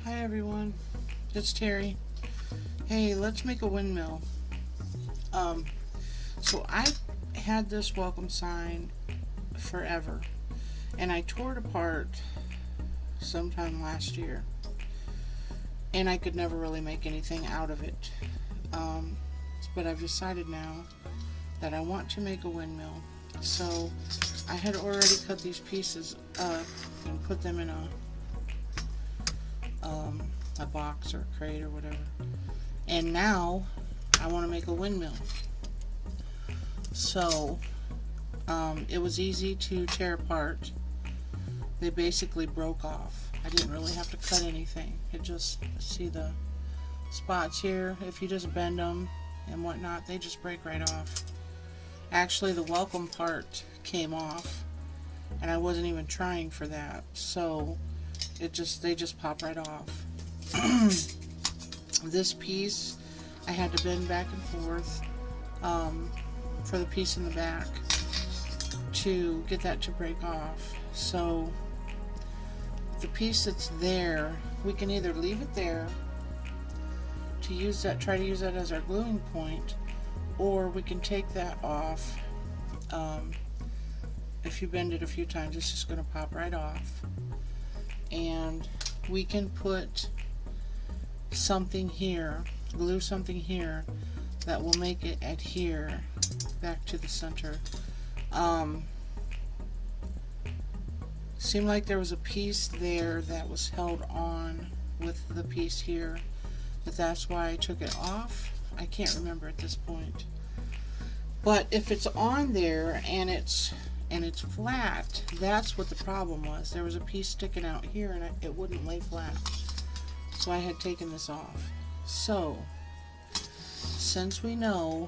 Hi everyone, it's Terry. Hey, let's make a windmill. Um, so I had this welcome sign forever, and I tore it apart sometime last year, and I could never really make anything out of it. Um, but I've decided now that I want to make a windmill. So I had already cut these pieces up and put them in a box or a crate or whatever. And now I want to make a windmill. So it was easy to tear apart. They basically broke off. I didn't really have to cut anything. It just, see the spots here, if you just bend them and whatnot, they just break right off. Actually, the welcome part came off, and I wasn't even trying for that, so they just pop right off. This piece I had to bend back and forth for the piece in the back to get that to break off. So the piece that's there, we can either leave it there to use that, try to use that as our gluing point, or we can take that off. If you bend it a few times, it's just going to pop right off, and we can put something here, glue something here that will make it adhere back to the center. Seemed like there was a piece there that was held on with the piece here, but that's why I took it off. I can't remember at this point. But if it's on there and it's flat, that's what the problem was. There was a piece sticking out here and it wouldn't lay flat. So I had taken this off. So since we know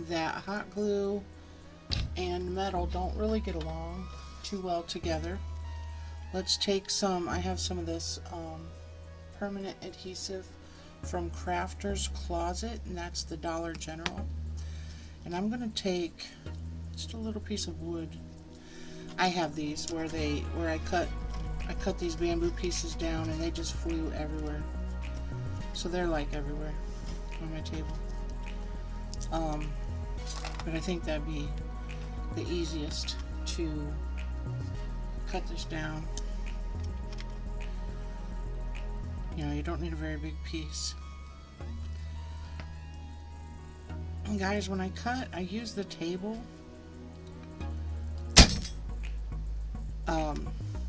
that hot glue and metal don't really get along too well together, let's take some, I have some of this permanent adhesive from Crafter's Closet, and that's the Dollar General. And I'm going to take just a little piece of wood. I have these where I cut these bamboo pieces down and they just flew everywhere. So they're like everywhere on my table. But I think that'd be the easiest to cut this down. You know, you don't need a very big piece. And guys, when I cut, I use the table.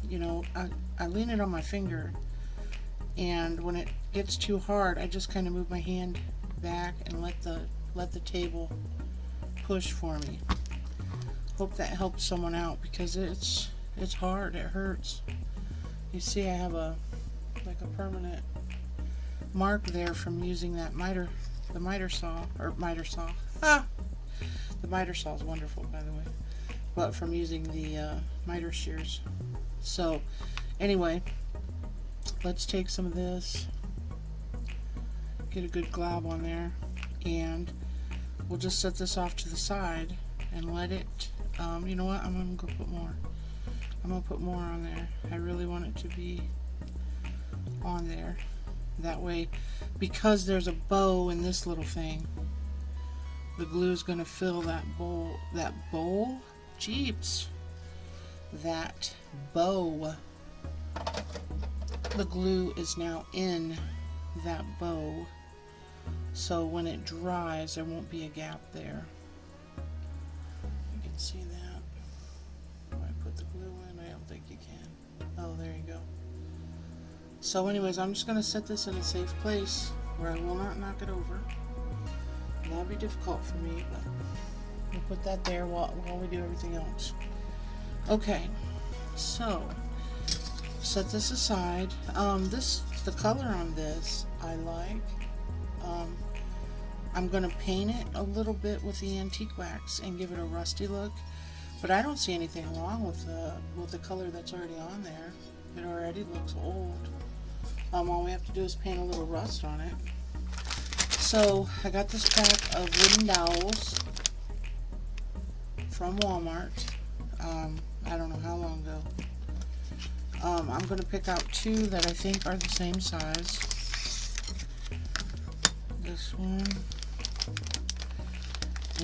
You know, I lean it on my finger, and when it gets too hard, I just kind of move my hand back and let the table push for me. Hope that helps someone out, because it's hard. It hurts. You see, I have a permanent mark there from using that the miter saw. The miter saw is wonderful, by the way, but from using the miter shears. So anyway, let's take some of this, get a good glob on there, and we'll just set this off to the side and let it, you know what, I'm going to go put more. I'm going to put more on there. I really want it to be on there. That way, because there's a bow in this little thing, the glue is going to fill that bowl. Jeeps. That bow. The glue is now in that bow. So when it dries, there won't be a gap there. You can see that. If I put the glue in, I don't think you can. Oh, there you go. So anyways, I'm just going to set this in a safe place where I will not knock it over. That'll be difficult for me, but we'll put that there while we do everything else. Okay, so set this aside. The color on this I like. I'm going to paint it a little bit with the antique wax and give it a rusty look, but I don't see anything wrong with the color that's already on there. It already looks old. All we have to do is paint a little rust on it. So I got this pack of wooden dowels from Walmart. I don't know how long ago. I'm going to pick out two that I think are the same size. This one.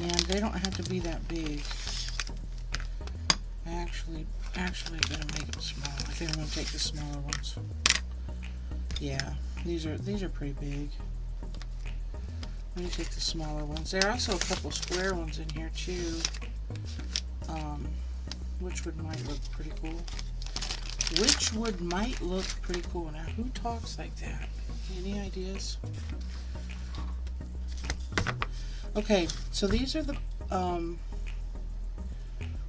And they don't have to be that big. Actually gonna make them small. I think I'm gonna take the smaller ones. Yeah, these are pretty big. Let me take the smaller ones. There are also a couple square ones in here too, which might look pretty cool. Might look pretty cool. Now, who talks like that? Any ideas? Okay, so these are the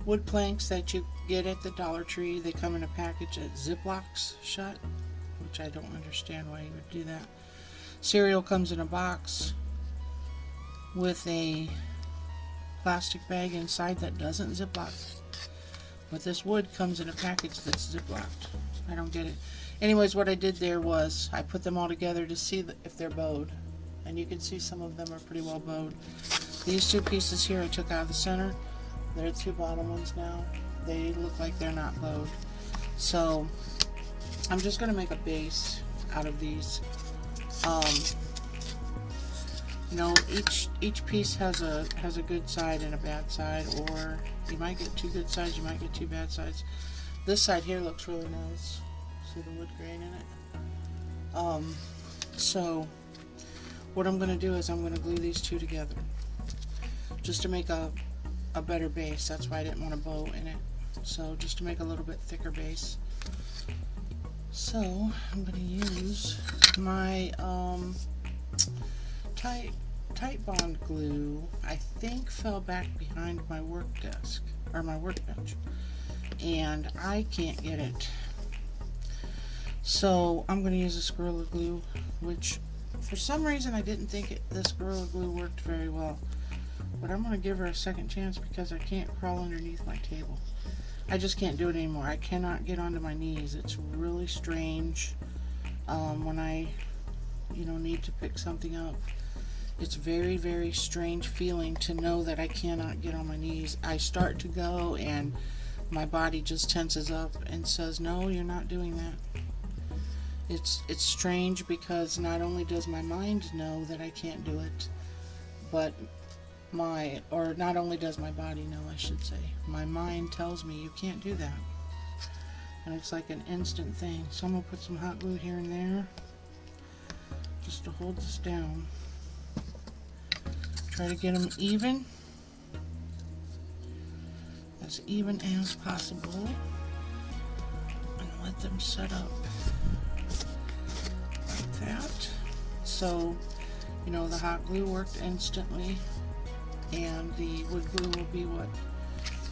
wood planks that you get at the Dollar Tree. They come in a package at Ziplocs shut, which I don't understand why you would do that. Cereal comes in a box with a plastic bag inside that doesn't Ziploc. But this wood comes in a package that's Ziplocked. I don't get it. Anyways, what I did there was I put them all together to see if they're bowed. And you can see some of them are pretty well bowed. These two pieces here I took out of the center. They're the two bottom ones now. They look like they're not bowed. So I'm just going to make a base out of these. You know, each piece has a good side and a bad side, or you might get two good sides, you might get two bad sides. This side here looks really nice. See the wood grain in it? So what I'm going to do is I'm going to glue these two together just to make a better base. That's why I didn't want a bow in it. So just to make a little bit thicker base. So I'm going to use my tight bond glue. I think fell back behind my work desk or my workbench, and I can't get it. So I'm going to use this Gorilla Glue, which for some reason I didn't think this Gorilla Glue worked very well. But I'm going to give her a second chance because I can't crawl underneath my table. I just can't do it anymore. I cannot get onto my knees. It's really strange when I, need to pick something up. It's very, very strange feeling to know that I cannot get on my knees. I start to go and my body just tenses up and says, no, you're not doing that. It's strange because not only does my mind know that I can't do it, but not only does my body know, I should say, my mind tells me you can't do that. And it's like an instant thing. So I'm going to put some hot glue here and there just to hold this down. Try to get them as even as possible, and let them set up like that. So, the hot glue worked instantly, and the wood glue will be what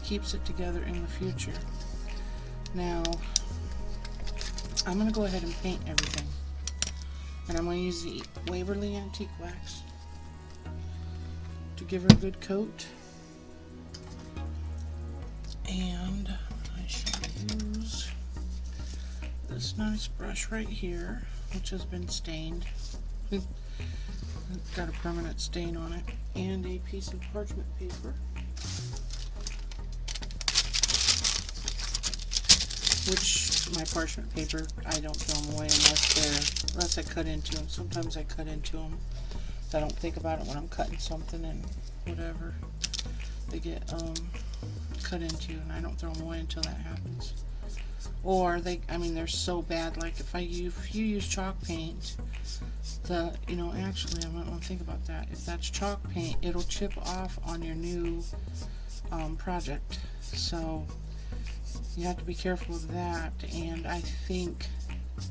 keeps it together in the future. Now, I'm going to go ahead and paint everything, and I'm going to use the Waverly Antique Wax to give her a good coat, and I shall use this nice brush right here, which has been stained. It's got a permanent stain on it, and a piece of parchment paper, which my parchment paper, I don't throw them away unless I cut into them. Sometimes I cut into them. I don't think about it when I'm cutting something, and whatever, they get cut into, and I don't throw them away until that happens. Or they're so bad. Like if you use chalk paint, actually I might want to think about that. If that's chalk paint, it'll chip off on your new project. So you have to be careful of that. And I think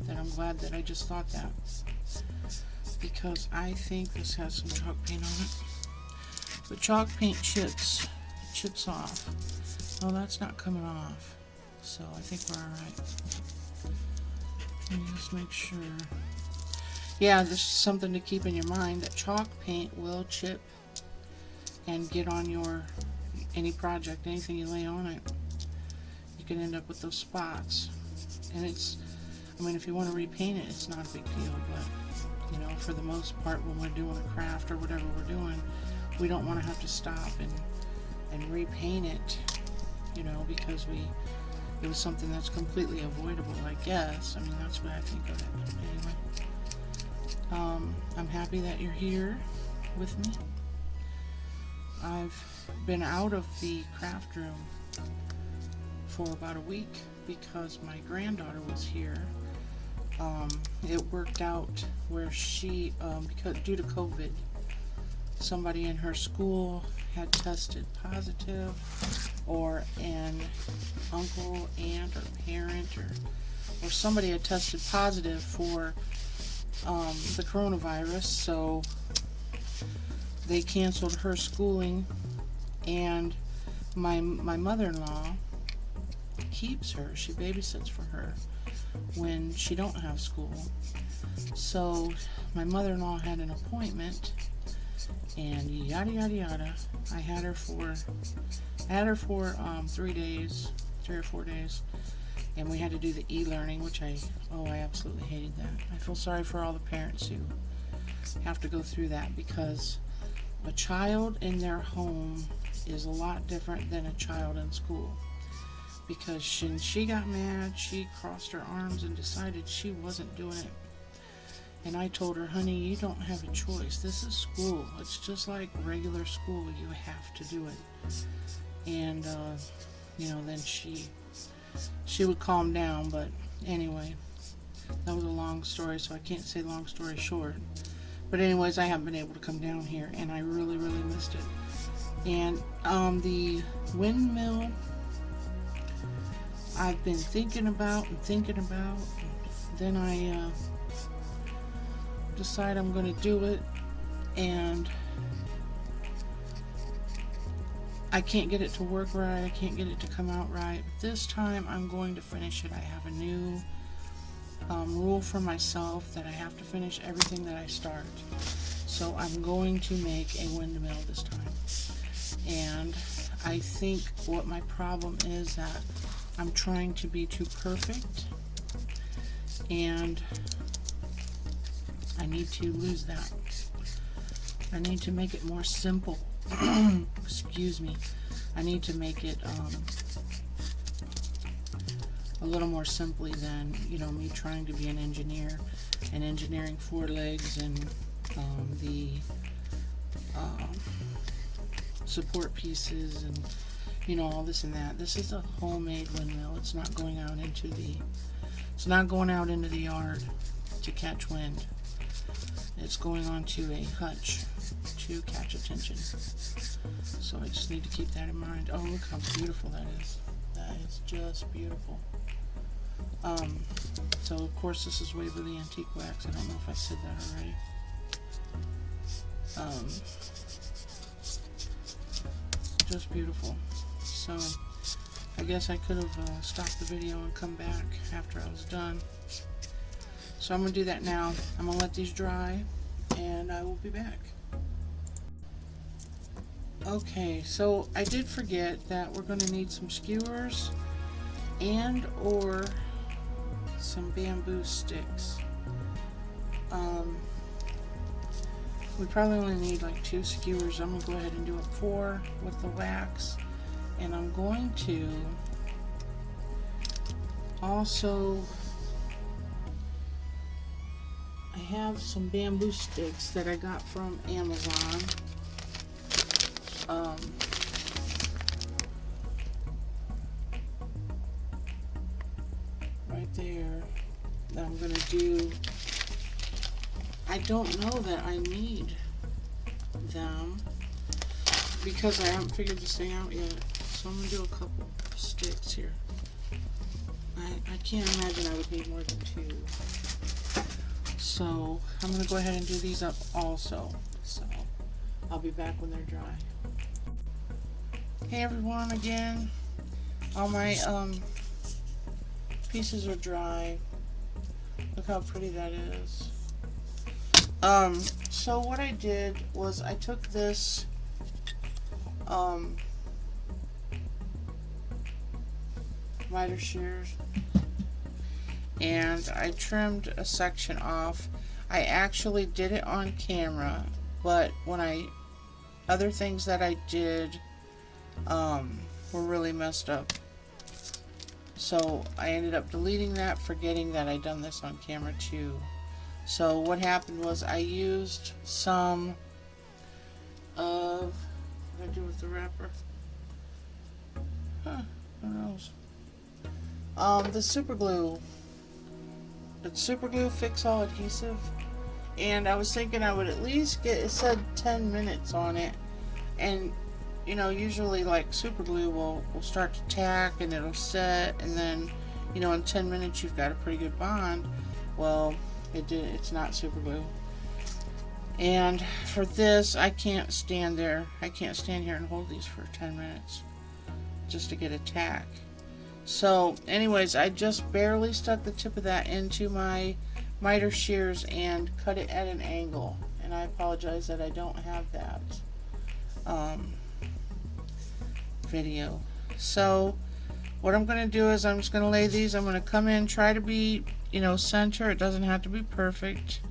that I'm glad that I just thought that, because I think this has some chalk paint on it. But chalk paint chips off. Oh, that's not coming off. So I think we're alright. Let me just make sure. Yeah, this is something to keep in your mind, that chalk paint will chip and get on any project, anything you lay on it. You can end up with those spots. And if you want to repaint it, it's not a big deal, but for the most part, when we're doing a craft or whatever we're doing, we don't want to have to stop and repaint it, because we it was something that's completely avoidable, I guess. I mean, that's what I think of it. Anyway, I'm happy that you're here with me. I've been out of the craft room for about a week because my granddaughter was here. It worked out where she, because due to COVID, somebody in her school had tested positive, or an uncle, aunt, or parent, or somebody had tested positive for the coronavirus, so they canceled her schooling, and my mother-in-law keeps her. She babysits for her when she don't have school. So my mother-in-law had an appointment, and yada yada yada. I had her for 3 days, 3 or 4 days, and we had to do the e-learning, which I absolutely hated that. I feel sorry for all the parents who have to go through that, because a child in their home is a lot different than a child in school. Because she got mad, she crossed her arms and decided she wasn't doing it. And I told her, honey, you don't have a choice. This is school. It's just like regular school. You have to do it. And, then she would calm down. But anyway, that was a long story, so I can't say long story short. But anyways, I haven't been able to come down here, and I really, really missed it. And the windmill, I've been thinking about. Then I decide I'm going to do it, and I can't get it to work right. I can't get it to come out right. But this time I'm going to finish it. I have a new rule for myself that I have to finish everything that I start. So I'm going to make a windmill this time. And I think what my problem is that I'm trying to be too perfect, and I need to lose that. I need to make it more simple. Excuse me. I need to make it a little more simply than, me trying to be an engineer and engineering 4 legs and the support pieces and all this and that. This is a homemade windmill. It's not going out into the yard to catch wind. It's going onto a hutch to catch attention. So I just need to keep that in mind. Oh, look how beautiful that is. That is just beautiful. So of course this is Waverly Antique Wax. I don't know if I said that already. Just beautiful. So I guess I could have stopped the video and come back after I was done. So I'm going to do that now. I'm going to let these dry, and I will be back. Okay, so I did forget that we're going to need some skewers and or some bamboo sticks. We probably only need like 2 skewers. I'm going to go ahead and do it 4 with the wax. And I'm going to also, I have some bamboo sticks that I got from Amazon. Right there. That I'm going to do. I don't know that I need them because I haven't figured this thing out yet. So I'm going to do a couple sticks here. I can't imagine I would need more than 2. So I'm going to go ahead and do these up also. So I'll be back when they're dry. Hey everyone again. All my pieces are dry. Look how pretty that is. So what I did was I took this miter shears and I trimmed a section off. I actually did it on camera, but when other things that I did were really messed up. So I ended up deleting that, forgetting that I'd done this on camera too. So what happened was I used some of, what did I do with the wrapper? Who knows? The super glue. It's super glue fix all adhesive. And I was thinking I would at least get, it said 10 minutes on it. And you know, usually like super glue will start to tack and it'll set, and then, you know, in 10 minutes you've got a pretty good bond. Well, it's not super glue. And for this, I can't stand there. I can't stand here and hold these for 10 minutes just to get a tack. So anyways, I just barely stuck the tip of that into my miter shears and cut it at an angle. And I apologize that I don't have that video. So what I'm going to do is I'm just going to lay these. I'm going to come in, try to be, you know, center. It doesn't have to be perfect.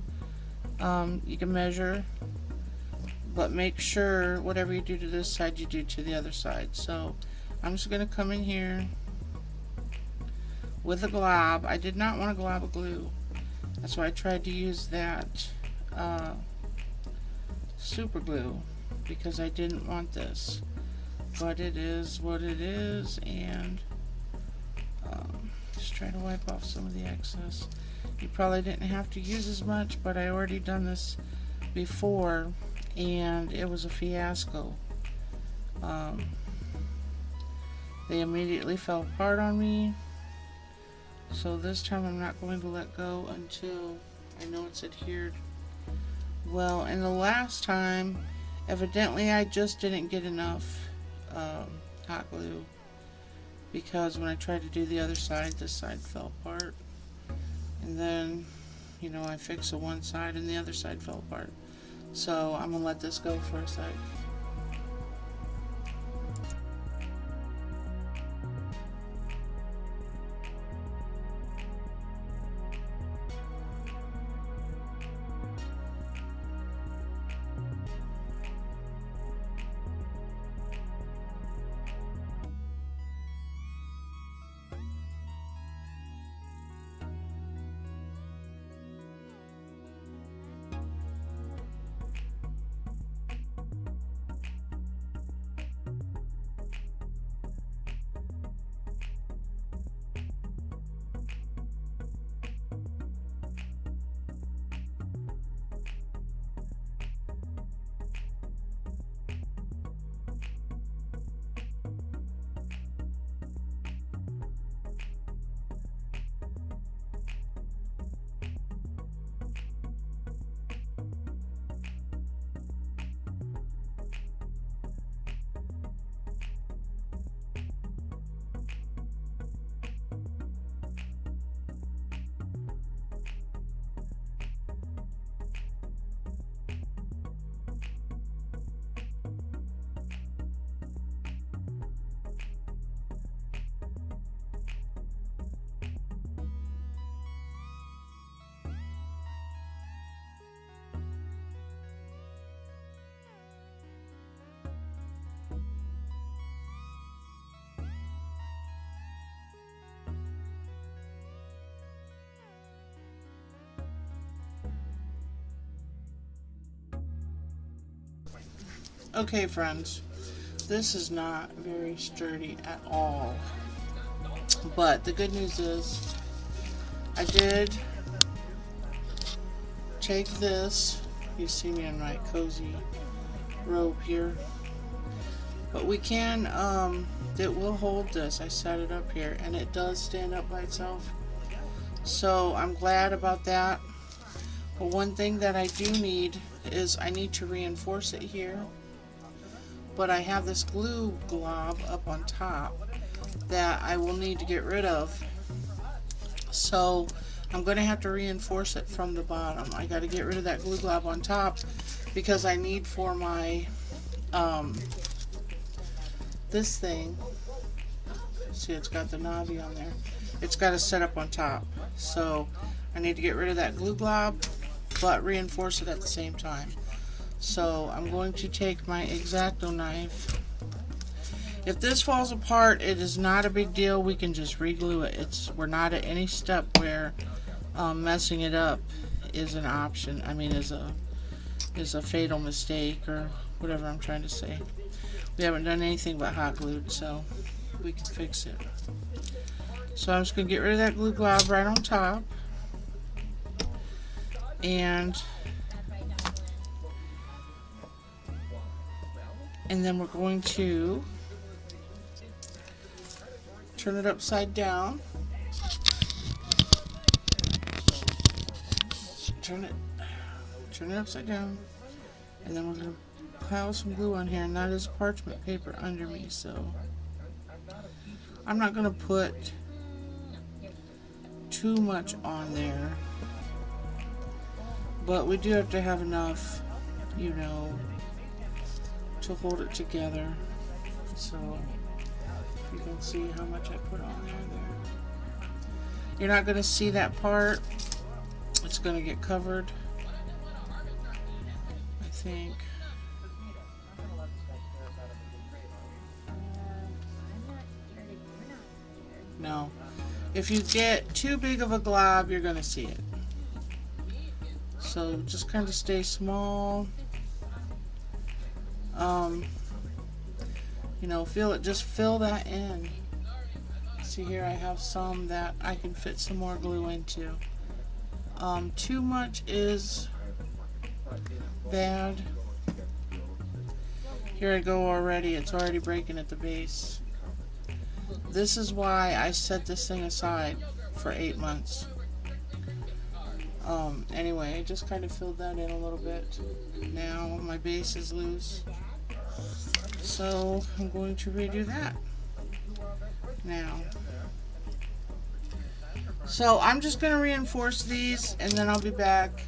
You can measure, but make sure whatever you do to this side, you do to the other side. So I'm just going to come in here with a glob. I did not want a glob of glue. That's why I tried to use that super glue, because I didn't want this. But it is what it is, and just try to wipe off some of the excess. You probably didn't have to use as much, but I already done this before and it was a fiasco. They immediately fell apart on me, so this time I'm not going to let go until I know it's adhered well. And the last time, evidently I just didn't get enough hot glue, because when I tried to do the other side, this side fell apart, and then, you know, I fixed the one side and the other side fell apart. So I'm gonna let this go for a sec. Okay, friends, this is not very sturdy at all, but the good news is I did take this. You see me in my cozy robe here, but we can, it will hold this. I set it up here and it does stand up by itself, so I'm glad about that. But one thing that I do need is I need to reinforce it here. But I have this glue glob up on top that I will need to get rid of. So I'm going to have to reinforce it from the bottom. I got to get rid of that glue glob on top because I need for my this thing. See, it's got the knobby on there. It's got to set up on top. So I need to get rid of that glue glob, but reinforce it at the same time. So I'm going to take my X-Acto knife If this falls apart, it is not a big deal. We can just re-glue it. We're not at any step where messing it up is an option. I mean, is a fatal mistake or whatever I'm trying to say. We haven't done anything but hot glued, so we can fix it. So I'm just going to get rid of that glue glob right on top. And then we're going to turn it upside down. Turn it upside down. And then we're going to pile some glue on here, and that is parchment paper under me, so I'm not going to put too much on there, but we do have to have enough, you know, to hold it together. So you can see how much I put on there. You're not going to see that part. It's going to get covered, I think. No. If you get too big of a glob, you're going to see it. So just kind of stay small. You know, feel it, just fill that in. See here, I have some that I can fit some more glue into. Too much is bad. Here I go already, it's already breaking at the base. This is why I set this thing aside for 8 months. Anyway, I just kind of filled that in a little bit. Now my base is loose, so I'm going to redo that now. So I'm just going to reinforce these, and then I'll be back.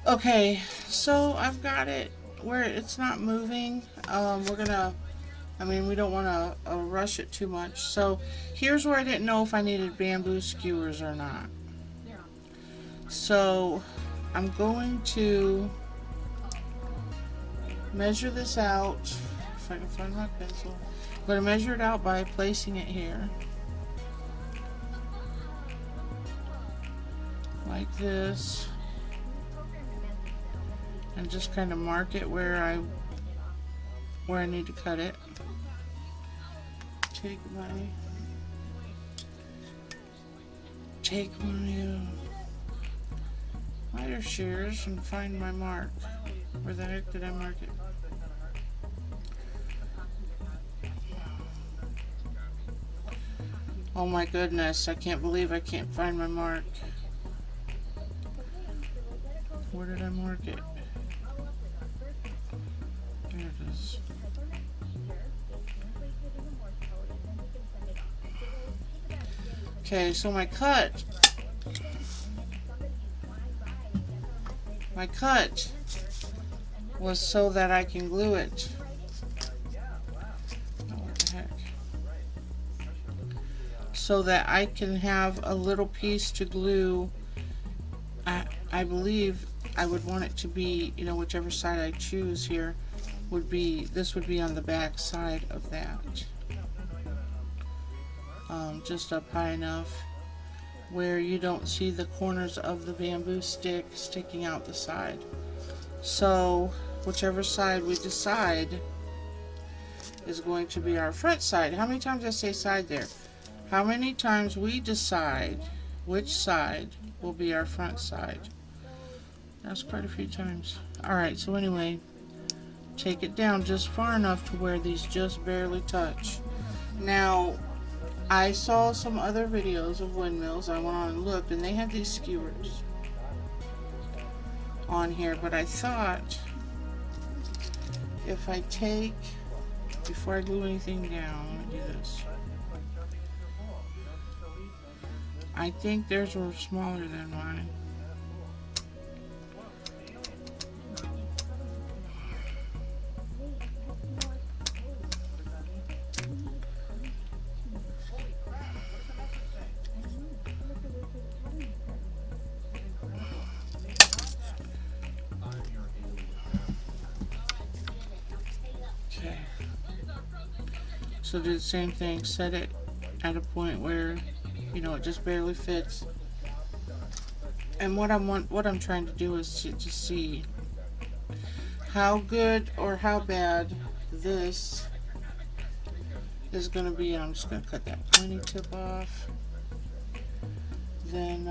Okay, so I've got it where it's not moving. We don't want to rush it too much. So here's where I didn't know if I needed bamboo skewers or not. So I'm going to measure this out, if I can find my pencil. I'm going to measure it out by placing it here. Like this. And just kind of mark it where I need to cut it. Take my miter shears and find my mark. Where the heck did I mark it? Oh my goodness, I can't believe I can't find my mark. Where did I mark it? There it is. Okay, so my cut was so that I can glue it. Oh, what the heck? So that I can have a little piece to glue. I believe I would want it to be, you know, whichever side I choose here would be, this would be on the back side of that. Just up high enough where you don't see the corners of the bamboo stick sticking out the side. So whichever side we decide is going to be our front side. How many times did I say side there? How many times we decide which side will be our front side. That's quite a few times. Alright, so anyway, take it down just far enough to where these just barely touch. Now, I saw some other videos of windmills. I went on and looked, and they had these skewers on here, but I thought if I take, before I glue anything down, let me do this. I think theirs were smaller than mine. So do the same thing, set it at a point where, you know, it just barely fits. And what I'm trying to do is to just see how good or how bad this is going to be. I'm just going to cut that pointy tip off. Then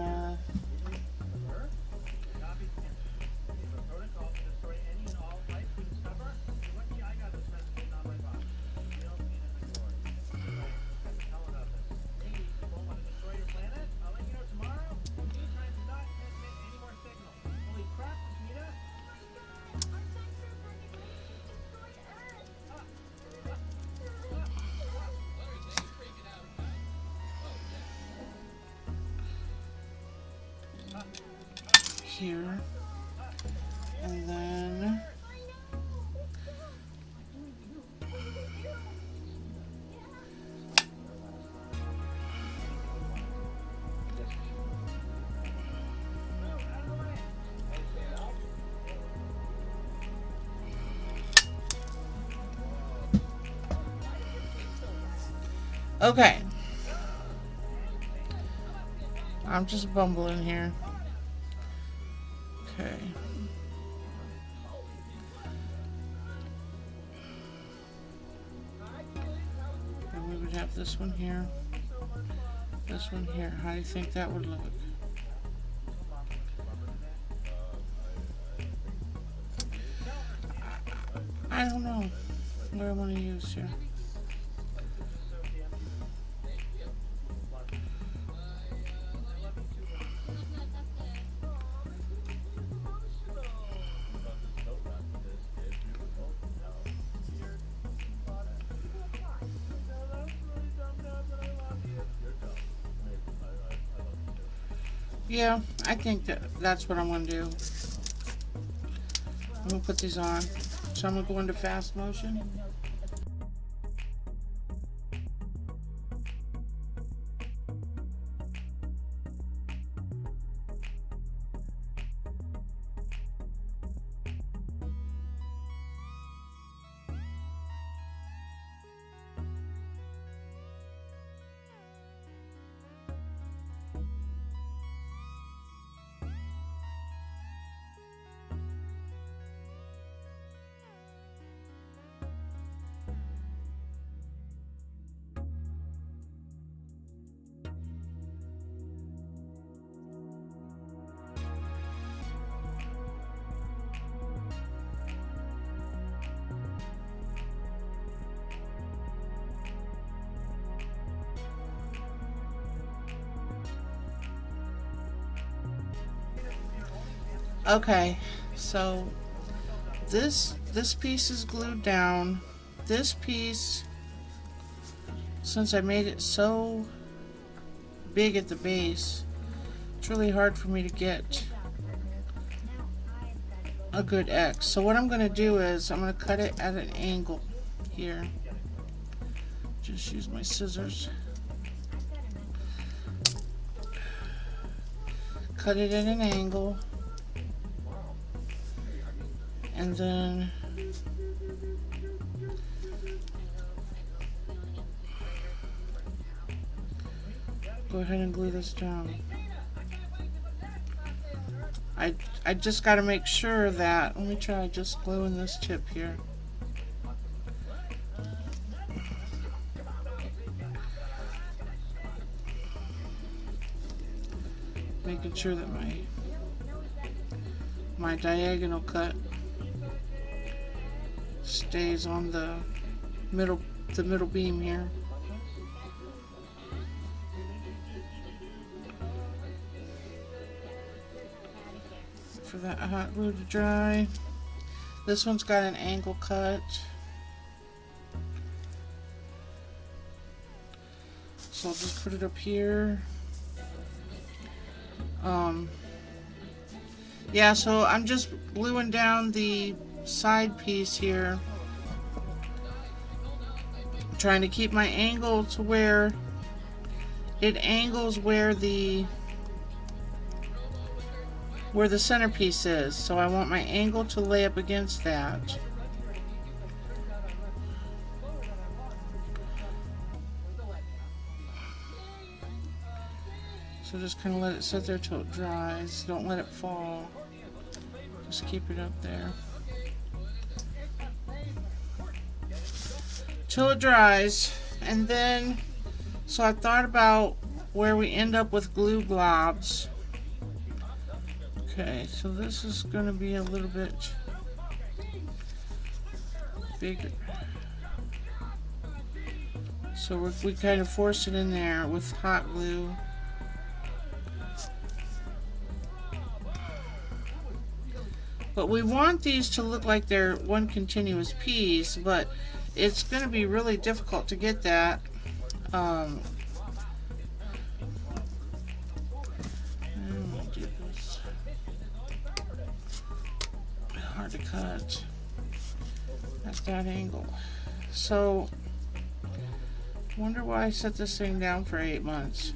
here, and then okay. I'm just bumbling here. Okay. And we would have this one here. This one here. How do you think that would look? I don't know what I want to use here. Yeah, I think that's what I'm going to do. I'm going to put these on. So I'm going to go into fast motion. Okay, so this piece is glued down. This piece, since I made it so big at the base, it's really hard for me to get a good X. So what I'm going to do is I'm going to cut it at an angle here. Just use my scissors. Cut it at an angle. And then go ahead and glue this down. I just got to make sure that, let me try just gluing this tip here. Making sure that my diagonal cut stays on the middle beam here. For that hot glue to dry. This one's got an angle cut. So I'll just put it up here. Yeah, so I'm just gluing down the side piece here, trying to keep my angle to where it angles where the centerpiece is. So I want my angle to lay up against that. So just kind of let it sit there till it dries. Don't let it fall. Just keep it up there till it dries. And then, so I thought about where we end up with glue globs. Okay, so this is going to be a little bit bigger. So we kind of force it in there with hot glue. But we want these to look like they're one continuous piece, but it's going to be really difficult to get that. I'm gonna do this. Hard to cut at that angle. So, wonder why I set this thing down for 8 months.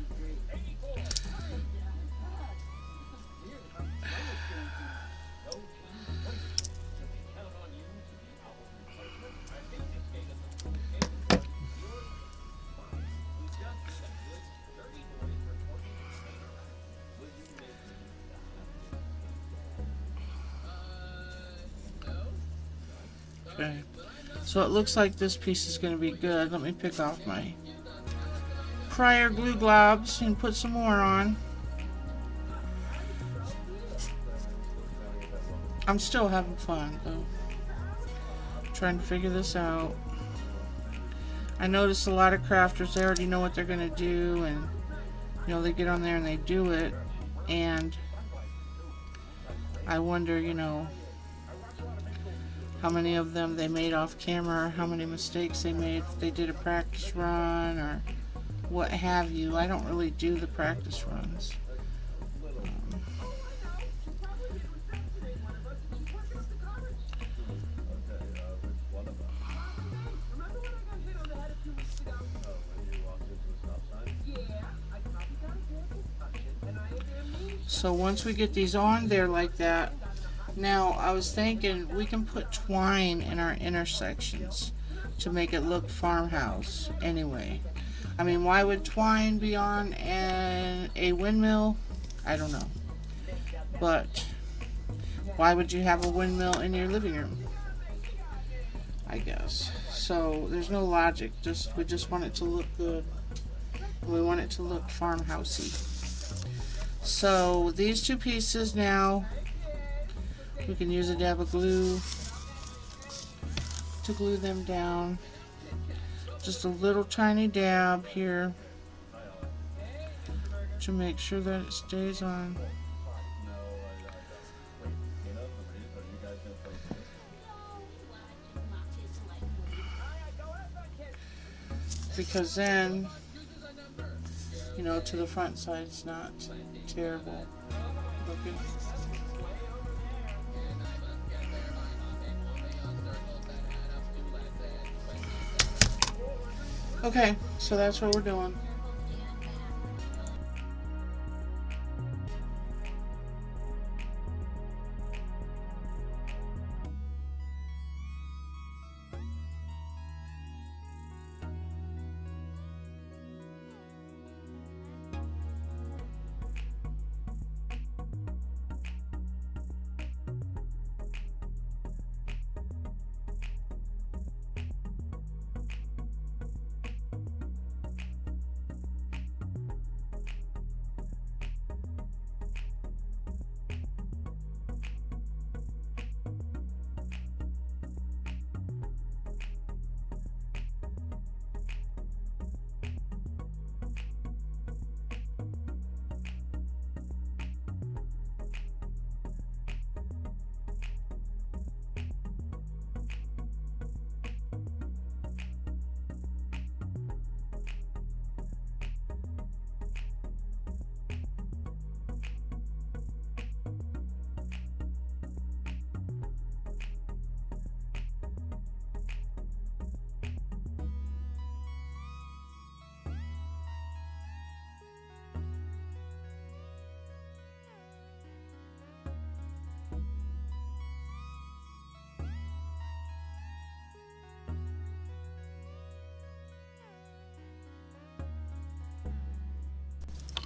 Okay, so it looks like this piece is going to be good. Let me pick off my prior glue globs and put some more on. I'm still having fun though, trying to figure this out. I noticed a lot of crafters, they already know what they're going to do, and you know, they get on there and they do it, and I wonder, you know, how many of them they made off camera, or how many mistakes they made if they did a practice run or what have you. I don't really do the practice runs. So once we get these on there like that, now I was thinking we can put twine in our intersections to make it look farmhouse anyway. I mean, why would twine be on a windmill? I don't know. But why would you have a windmill in your living room? I guess. So there's no logic. We just want it to look good. We want it to look farmhousey. So these two pieces now, we can use a dab of glue to glue them down. Just a little tiny dab here to make sure that it stays on. Because then, you know, to the front side it's not terrible looking. Okay, so that's what we're doing.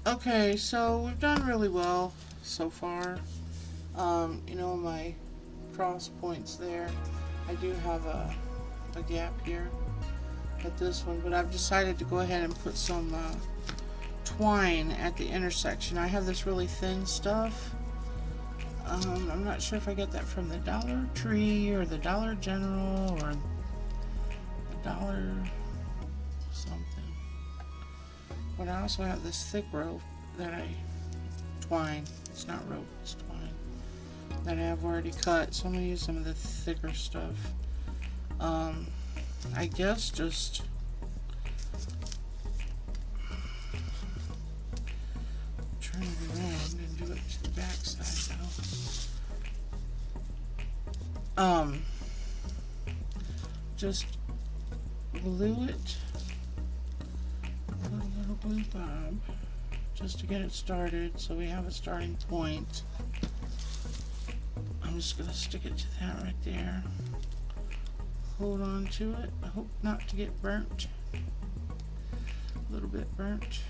Okay, so we've done really well so far. My cross points there. I do have a gap here at this one, but I've decided to go ahead and put some twine at the intersection. I have this really thin stuff. I'm not sure if I get that from the Dollar Tree or the Dollar General or the Dollar something. But I also have this thick rope that twine. It's not rope, it's twine that I have already cut. So I'm gonna use some of the thicker stuff. I guess just turn it around and do it to the back side though. Just glue it with a little glue bob just to get it started so we have a starting point. I'm just going to stick it to that right there. Hold on to it. I hope not to get burnt. A little bit burnt.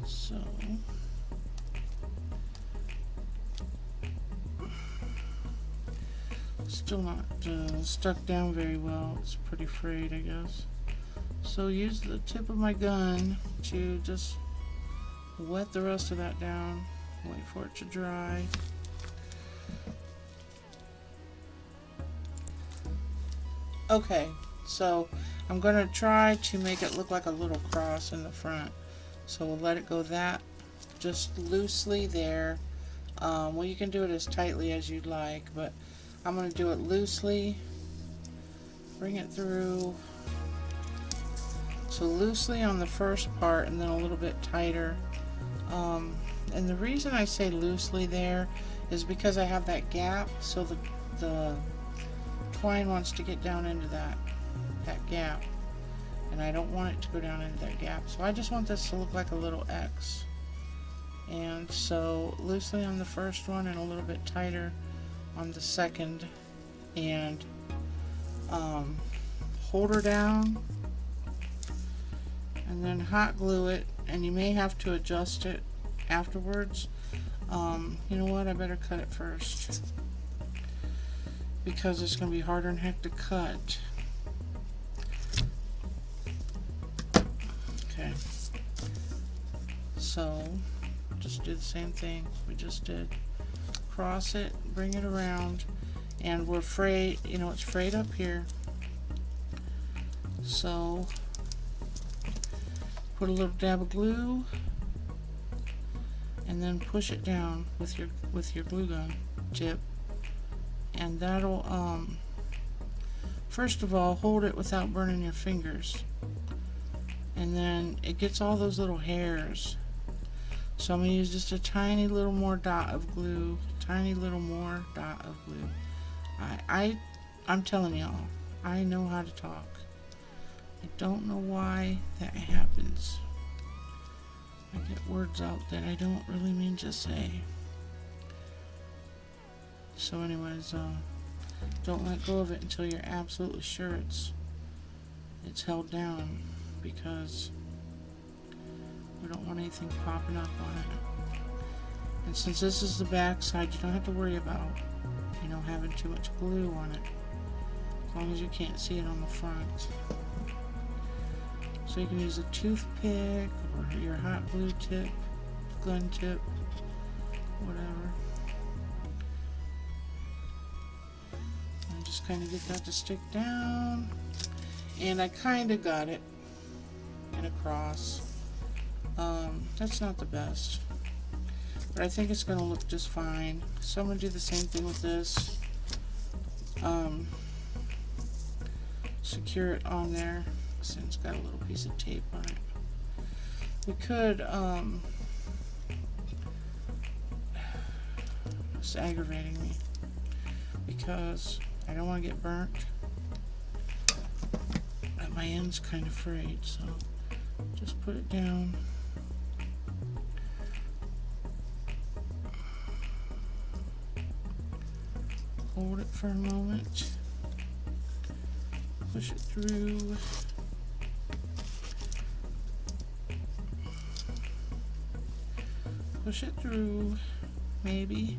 So still not stuck down very well. It's pretty frayed, I guess. So use the tip of my gun to just wet the rest of that down. Wait for it to dry. Okay, so I'm going to try to make it look like a little cross in the front. So we'll let it go that just loosely there. Well, you can do it as tightly as you'd like, but I'm going to do it loosely. Bring it through. So loosely on the first part and then a little bit tighter. And the reason I say loosely there is because I have that gap, so the twine wants to get down into that gap, and I don't want it to go down into that gap. So I just want this to look like a little X. And so loosely on the first one and a little bit tighter on the second, and hold her down and then hot glue it, and you may have to adjust it afterwards. You know what, I better cut it first because it's going to be harder than heck to cut. Okay, so just do the same thing we just did. Cross it, bring it around, and we're frayed, it's frayed up here. So put a little dab of glue and then push it down with your glue gun tip, and that'll first of all hold it without burning your fingers, and then it gets all those little hairs. So I'm going to use just a tiny little more dot of glue, tiny little more dot of glue. I'm telling y'all, I know how to talk. I don't know why that happens. I get words out that I don't really mean to say. So anyways, don't let go of it until you're absolutely sure it's held down, because we don't want anything popping up on it. And since this is the back side, you don't have to worry about having too much glue on it, as long as you can't see it on the front. So you can use a toothpick or your hot glue tip, gun tip, whatever. And just kind of get that to stick down. And I kind of got it in a cross. That's not the best, but I think it's going to look just fine. So I'm going to do the same thing with this. Secure it on there. Since it's got a little piece of tape on it. We could, it's aggravating me because I don't want to get burnt. And my end's kind of frayed, so just put it down. Hold it for a moment. Push it through. push it through, maybe.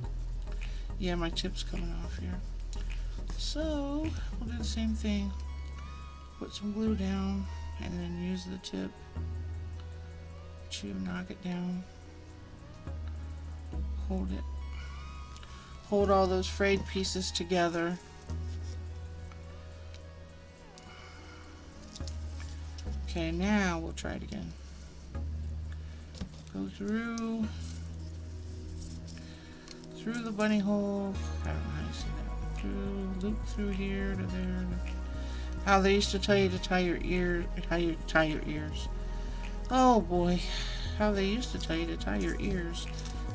Yeah, my tip's coming off here. So we'll do the same thing. Put some glue down and then use the tip to knock it down. Hold it. Hold all those frayed pieces together. Okay, now we'll try it again. Go through the bunny hole. I don't know how you say that. Through, loop through here to there. How they used to tell you to tie your ear, how you tie your ears. Oh boy, how they used to tell you to tie your ears.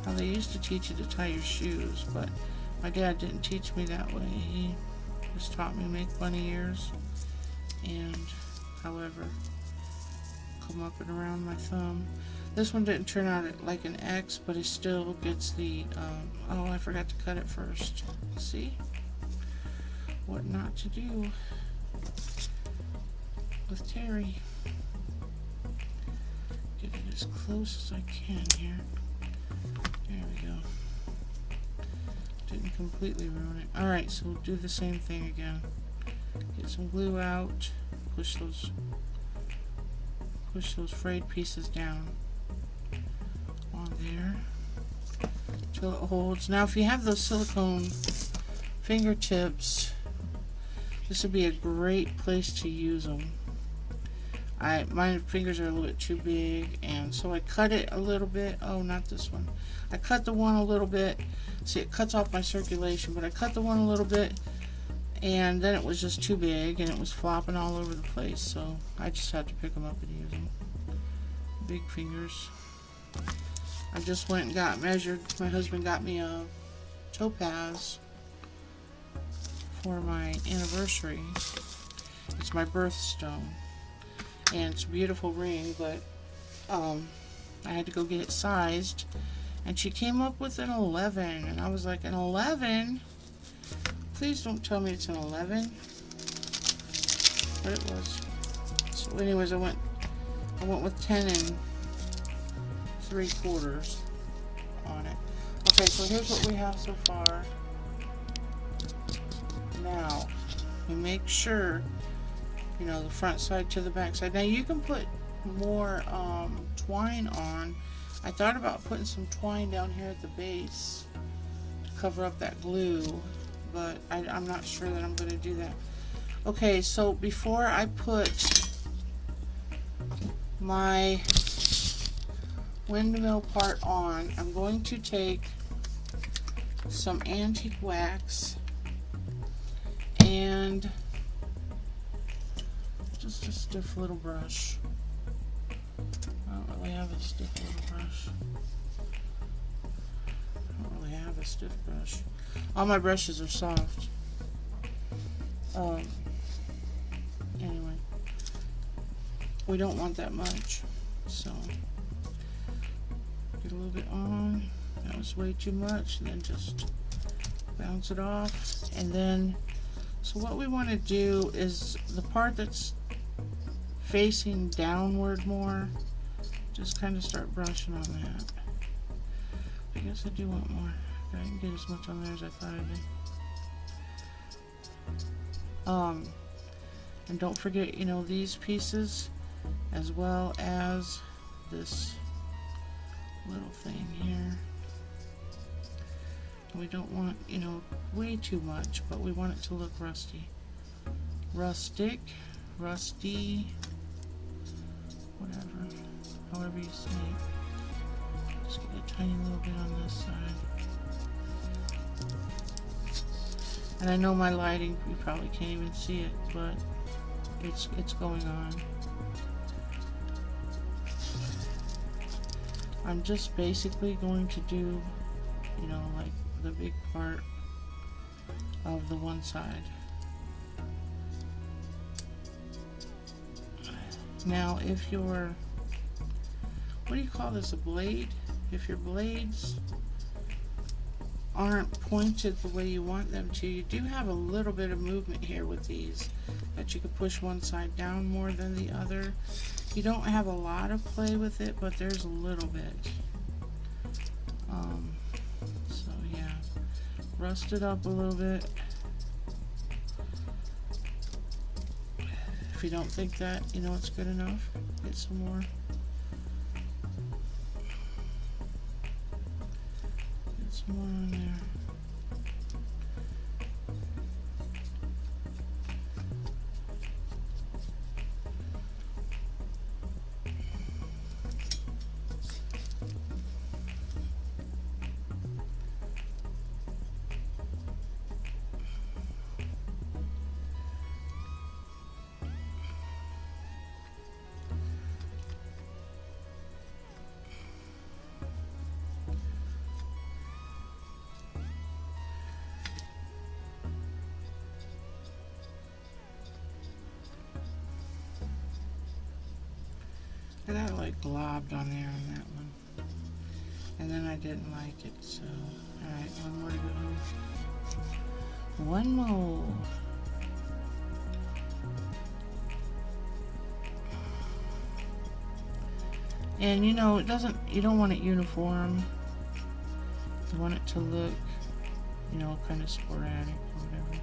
How they used to teach you to tie your shoes, but my dad didn't teach me that way. He just taught me to make bunny ears, and however, come up and around my thumb. This one didn't turn out like an X, but it still gets the, oh, I forgot to cut it first. See? What not to do with Terry. Get it as close as I can here. There we go. Didn't completely ruin it. Alright, so we'll do the same thing again. Get some glue out. Push those frayed pieces down on there till it holds. Now if you have those silicone fingertips, this would be a great place to use them. My fingers are a little bit too big, and so I cut it a little bit. Oh, not this one. I cut the one a little bit. See, it cuts off my circulation, but I cut the one a little bit, and then it was just too big, and it was flopping all over the place, so I just had to pick them up and use them. Big fingers. I just went and got measured. My husband got me a topaz for my anniversary. It's my birthstone, and it's a beautiful ring, but I had to go get it sized, and she came up with an 11, and I was like, an 11? Please don't tell me it's an 11. But it was. So anyways, I went with 10 3/4 on it. Okay, so here's what we have so far. Now, we make sure, you know, the front side to the back side. Now you can put more twine on. I thought about putting some twine down here at the base to cover up that glue, but I'm not sure that I'm going to do that. Okay, so before I put my windmill part on, I'm going to take some antique wax and just a stiff little brush. I don't really have a stiff little brush. All my brushes are soft. Anyway, we don't want that much, so get a little bit on. That was way too much, and then just bounce it off. And then, so what we want to do is the part that's facing downward more, just kind of start brushing on that. I guess I do want more. I didn't get as much on there as I thought I did. And don't forget, you know, these pieces as well as this little thing here. We don't want, you know, way too much, but we want it to look rusty. Rustic, rusty, whatever, however you say it. Just get a tiny little bit on this side. And I know my lighting, you probably can't even see it, but it's going on. I'm just basically going to do, you know, like the big part of the one side. Now, if your, what do you call this, a blade? If your blades aren't pointed the way you want them to, you do have a little bit of movement here with these, that you could push one side down more than the other. You don't have a lot of play with it, but there's a little bit. So yeah, rust it up a little bit. If you don't think that, you know, it's good enough, get some more. Get some more on there. I got like globbed on there on that one. And then I didn't like it, so. Alright, one more to go. One more. And you know, you don't want it uniform. You want it to look, you know, kind of sporadic or whatever.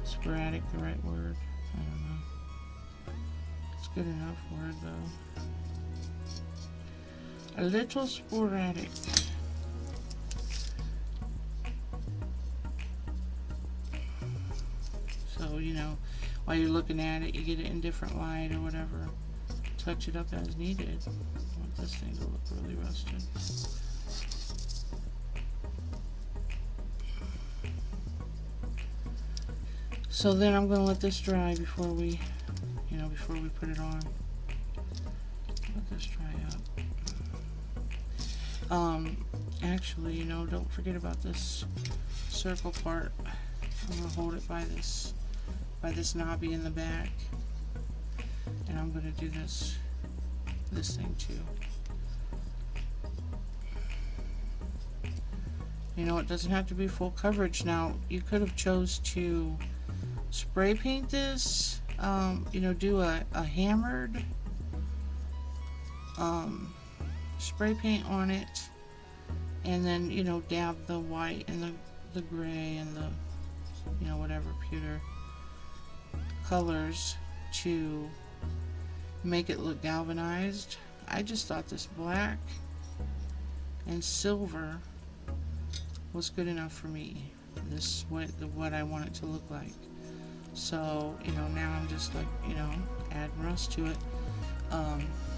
Sporadic, the right word? I don't know. It's good enough word though. A little sporadic. So, you know, while you're looking at it, you get it in different light or whatever. Touch it up as needed. I want this thing to look really rusted. So then I'm going to let this dry before we, you know, before we put it on. Let this dry up. Actually, you know, don't forget about this circle part. I'm going to hold it by this knobby in the back. And I'm going to do this thing too. You know, it doesn't have to be full coverage. Now, you could have chose to spray paint this, you know, do a hammered spray paint on it, and then, you know, dab the white and the gray and the, you know, whatever pewter colors to make it look galvanized. I just thought this black and silver was good enough for me. This what I want it to look like. So, you know, now I'm just like, you know, adding rust to it,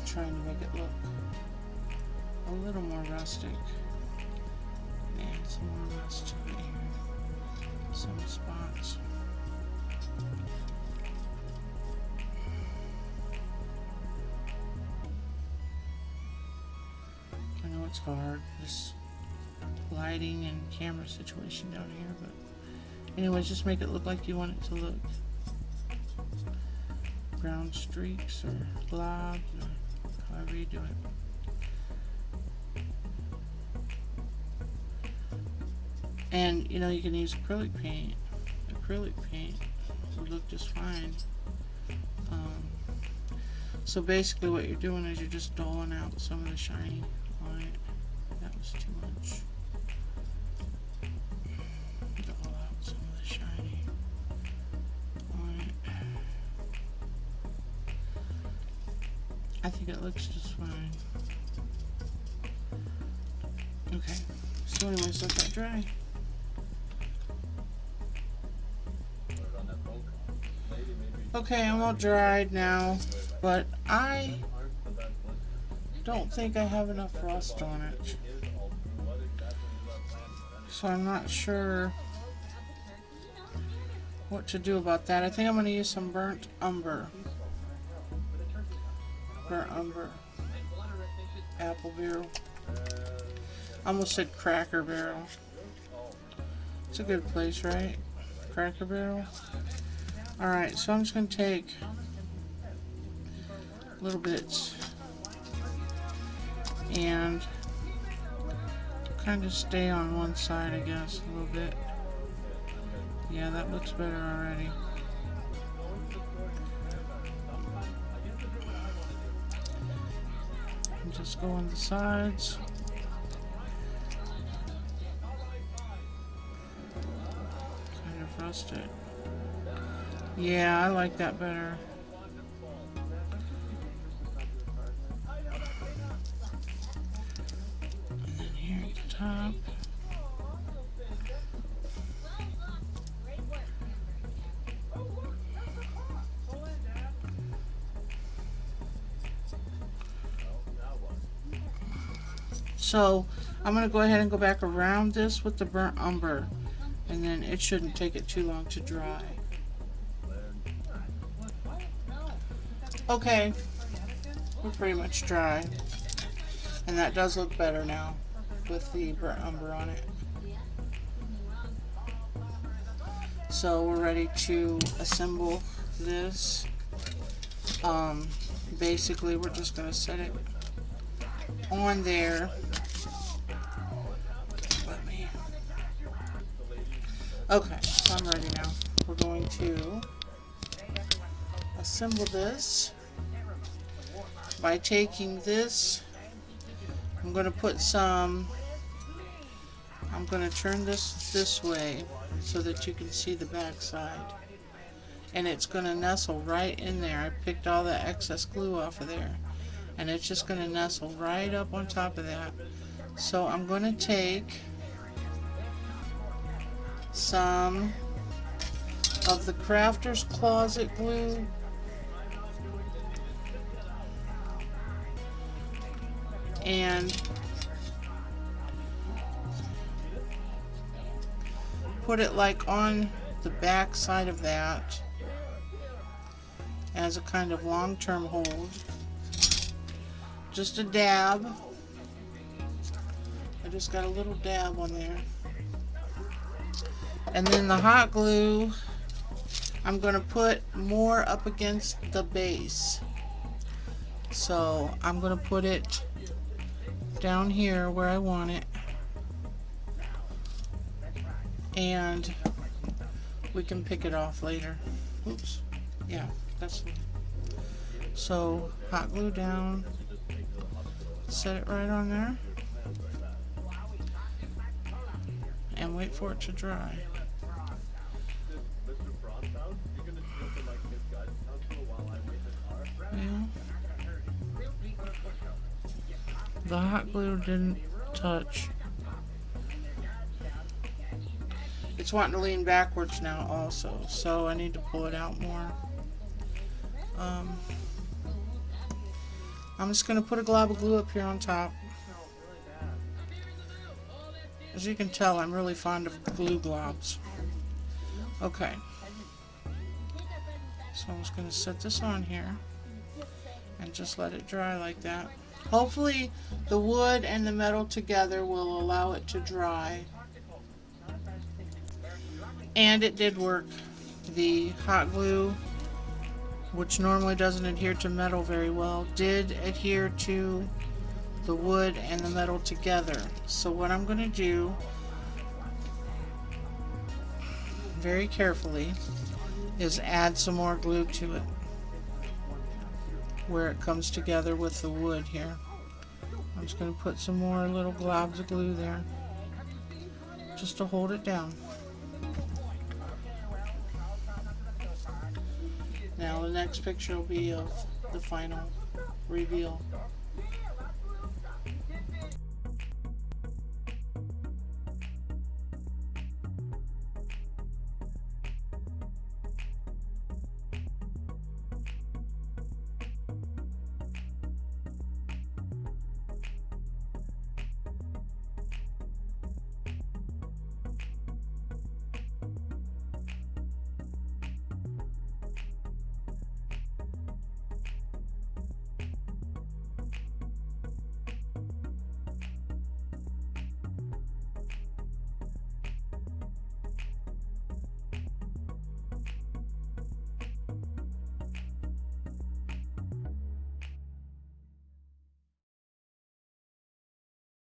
trying to make it look a little more rustic. Add some more rust to it here. Some spots. I know it's hard, this lighting and camera situation down here, but anyways, just make it look like you want it to look. Brown streaks or globs or however you do it. And you know, you can use acrylic paint. Acrylic paint would look just fine. So basically what you're doing is you're just doling out some of the shiny on it. That was too much. Dole out some of the shiny on it. I think it looks just fine. Okay, so anyways, let that dry. Okay, I'm all dried now, but I don't think I have enough rust on it. So I'm not sure what to do about that. I think I'm going to use some burnt umber. Burnt umber. Apple barrel. I almost said Cracker Barrel. It's a good place, right? Cracker Barrel. Alright, so I'm just going to take little bits and kind of stay on one side, I guess, a little bit. Yeah, that looks better already. And just go on the sides. adjust it. Yeah, I like that better. And then here at the top. So I'm going to go ahead and go back around this with the burnt umber, and then it shouldn't take it too long to dry. Okay, we're pretty much dry, and that does look better now with the burnt umber on it. So we're ready to assemble this. Basically we're just going to set it on there. Okay, so I'm ready now. We're going to assemble this by taking this. I'm going to put some, I'm going to turn this way so that you can see the back side. And it's going to nestle right in there. I picked all the excess glue off of there. And it's just going to nestle right up on top of that. So I'm going to take some of the Crafter's Closet glue, and put it like on the back side of that as a kind of long-term hold. Just a dab. I just got a little dab on there. And then the hot glue, I'm going to put more up against the base. So I'm going to put it down here where I want it. And we can pick it off later. Oops. Yeah, that's. So hot glue down. Set it right on there. And wait for it to dry. The hot glue didn't touch. It's wanting to lean backwards now also, so I need to pull it out more. I'm just going to put a glob of glue up here on top. As you can tell, I'm really fond of glue globs. Okay. So I'm just going to set this on here and just let it dry like that. Hopefully the wood and the metal together will allow it to dry. And it did work. The hot glue, which normally doesn't adhere to metal very well, did adhere to the wood and the metal together. So what I'm going to do, very carefully, is add some more glue to it where it comes together with the wood here. I'm just going to put some more little globs of glue there just to hold it down. Now the next picture will be of the final reveal.